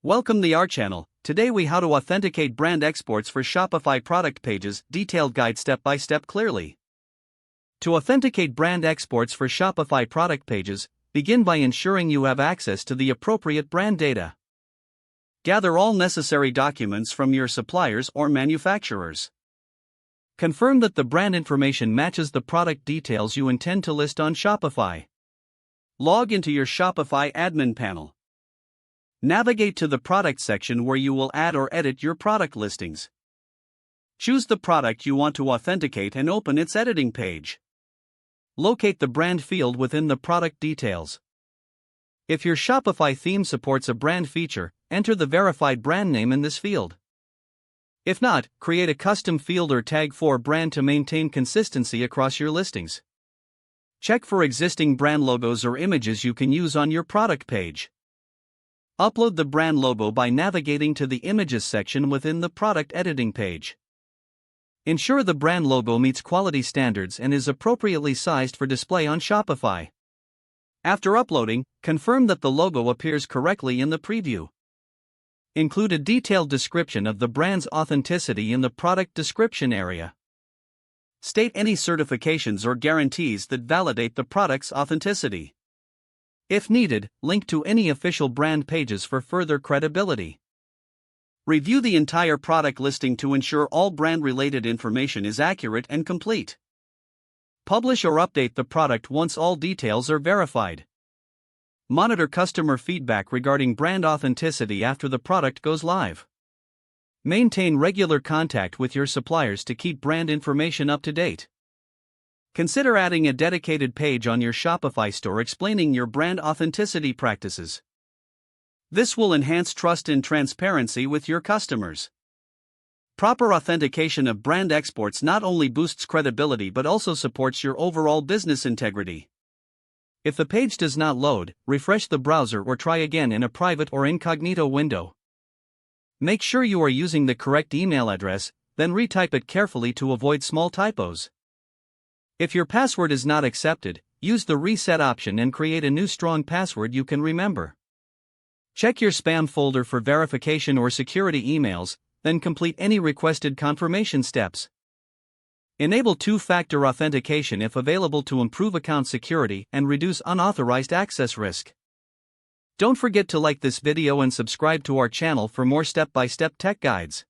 Welcome to our channel. Today we how to authenticate brand exports for Shopify product pages, detailed guide step by step clearly. To authenticate brand exports for Shopify product pages, begin by ensuring you have access to the appropriate brand data. Gather all necessary documents from your suppliers or manufacturers. Confirm that the brand information matches the product details you intend to list on Shopify. Log into your Shopify admin panel. Navigate to the product section where you will add or edit your product listings. Choose the product you want to authenticate and open its editing page. Locate the brand field within the product details. If your Shopify theme supports a brand feature, enter the verified brand name in this field. If not, create a custom field or tag for brand to maintain consistency across your listings. Check for existing brand logos or images you can use on your product page. Upload the brand logo by navigating to the Images section within the product editing page. Ensure the brand logo meets quality standards and is appropriately sized for display on Shopify. After uploading, confirm that the logo appears correctly in the preview. Include a detailed description of the brand's authenticity in the product description area. State any certifications or guarantees that validate the product's authenticity. If needed, link to any official brand pages for further credibility. Review the entire product listing to ensure all brand-related information is accurate and complete. Publish or update the product once all details are verified. Monitor customer feedback regarding brand authenticity after the product goes live. Maintain regular contact with your suppliers to keep brand information up to date. Consider adding a dedicated page on your Shopify store explaining your brand authenticity practices. This will enhance trust and transparency with your customers. Proper authentication of brand exports not only boosts credibility but also supports your overall business integrity. If the page does not load, refresh the browser or try again in a private or incognito window. Make sure you are using the correct email address, then retype it carefully to avoid small typos. If your password is not accepted, use the reset option and create a new strong password you can remember. Check your spam folder for verification or security emails, then complete any requested confirmation steps. Enable two-factor authentication if available to improve account security and reduce unauthorized access risk. Don't forget to like this video and subscribe to our channel for more step-by-step tech guides.